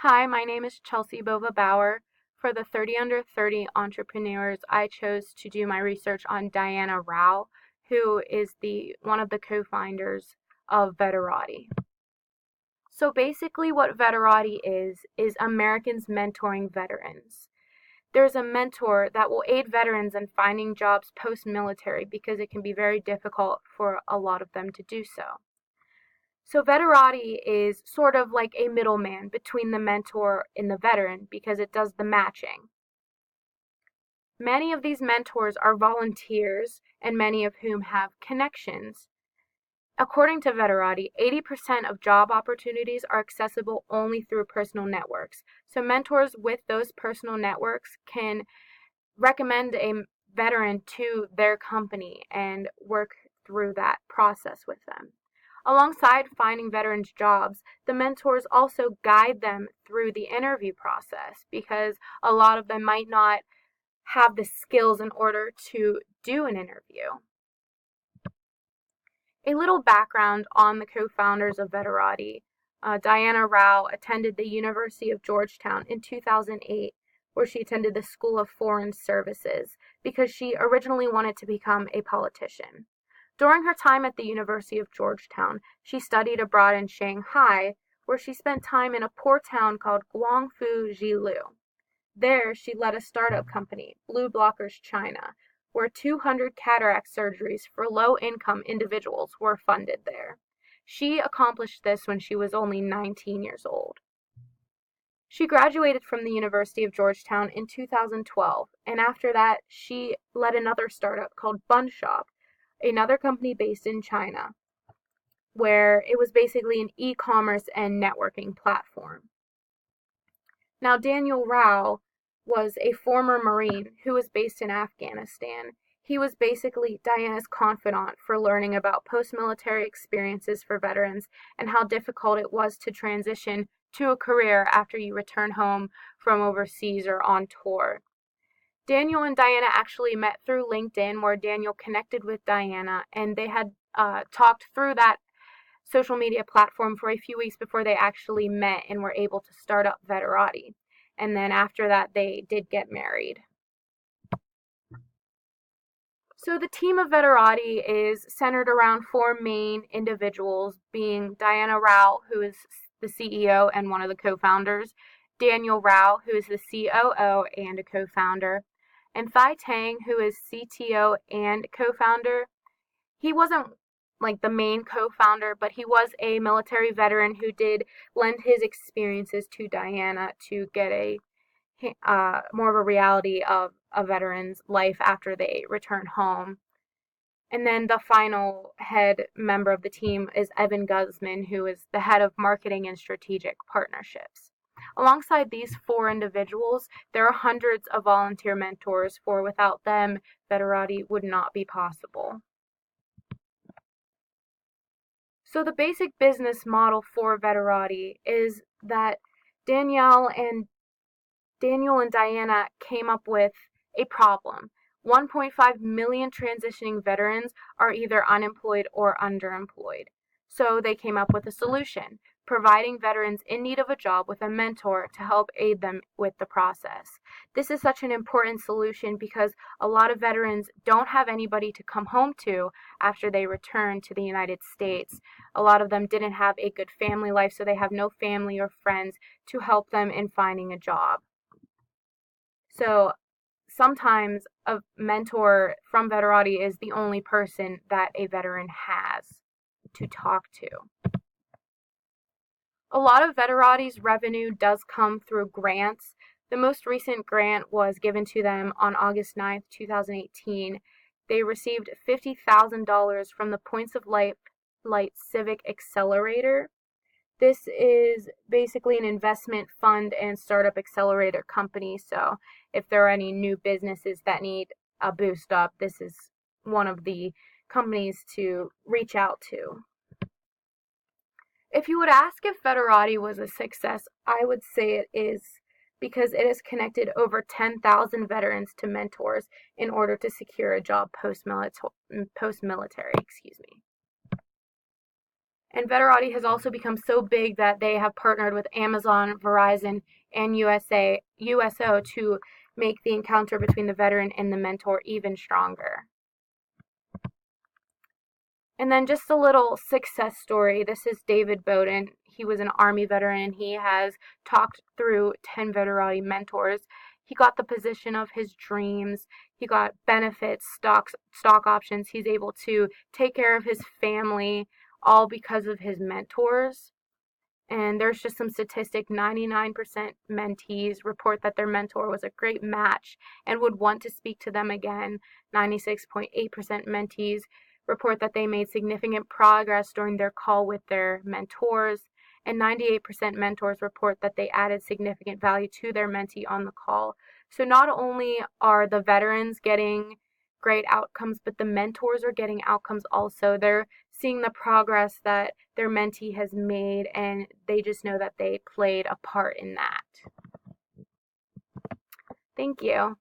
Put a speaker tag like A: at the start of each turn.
A: Hi, my name is Chelsea Bova Bauer. For the 30 Under 30 entrepreneurs, I chose to do my research on Diana Rao, who is one of the co-founders of Veterati. So basically what Veterati is Americans mentoring veterans. There's a mentor that will aid veterans in finding jobs post-military because it can be very difficult for a lot of them to do so. So Veterati is sort of like a middleman between the mentor and the veteran because it does the matching. Many of these mentors are volunteers and many of whom have connections. According to Veterati, 80% of job opportunities are accessible only through personal networks. So mentors with those personal networks can recommend a veteran to their company and work through that process with them. Alongside finding veterans jobs, the mentors also guide them through the interview process because a lot of them might not have the skills in order to do an interview. A little background on the co-founders of Veterati. Diana Rao attended the University of Georgetown in 2008, where she attended the School of Foreign Services because she originally wanted to become a politician. During her time at the University of Georgetown, she studied abroad in Shanghai, where she spent time in a poor town called Guangfu Jilu. There, she led a startup company, Blue Blockers China, where 200 cataract surgeries for low-income individuals were funded there. She accomplished this when she was only 19 years old. She graduated from the University of Georgetown in 2012, and after that, she led another startup called Bun Shop, another company based in China, where it was basically an e-commerce and networking platform. Now, Daniel Rao was a former Marine who was based in Afghanistan. He was basically Diana's confidant for learning about post-military experiences for veterans and how difficult it was to transition to a career after you return home from overseas or on tour. Daniel and Diana actually met through LinkedIn, where Daniel connected with Diana, and they had talked through that social media platform for a few weeks before they actually met and were able to start up Veterati. And then after that, they did get married. So the team of Veterati is centered around four main individuals, being Diana Rao, who is the CEO and one of the co-founders, Daniel Rao, who is the COO and a co-founder, and Thai Tang, who is CTO and co-founder. He wasn't like the main co-founder, but he was a military veteran who did lend his experiences to Diana to get a more of a reality of a veteran's life after they return home. And then the final head member of the team is Evan Guzman, who is the head of marketing and strategic partnerships. Alongside these four individuals, there are hundreds of volunteer mentors, for without them, Veterati would not be possible. So the basic business model for Veterati is that Daniel and Diana came up with a problem. 1.5 million transitioning veterans are either unemployed or underemployed. So they came up with a solution, providing veterans in need of a job with a mentor to help aid them with the process. This is such an important solution because a lot of veterans don't have anybody to come home to after they return to the United States. A lot of them didn't have a good family life, so they have no family or friends to help them in finding a job. So sometimes a mentor from Veterati is the only person that a veteran has to talk to. A lot of Veterati's revenue does come through grants. The most recent grant was given to them on August 9th, 2018. They received $50,000 from the Points of Light Civic Accelerator. This is basically an investment fund and startup accelerator company. So if there are any new businesses that need a boost up, this is one of the companies to reach out to. If you would ask if Veterati was a success, I would say it is, because it has connected over 10,000 veterans to mentors in order to secure a job post-military. And Veterati has also become so big that they have partnered with Amazon, Verizon, and USO to make the encounter between the veteran and the mentor even stronger. And then just a little success story. This is David Bowden. He was an Army veteran, and he has talked through 10 Veterati mentors. He got the position of his dreams. He got benefits, stock options. He's able to take care of his family, all because of his mentors. And there's just some statistic, 99% mentees report that their mentor was a great match and would want to speak to them again. 96.8% mentees report that they made significant progress during their call with their mentors. And 98% mentors report that they added significant value to their mentee on the call. So not only are the veterans getting great outcomes, but the mentors are getting outcomes also. They're seeing the progress that their mentee has made, and they just know that they played a part in that. Thank you.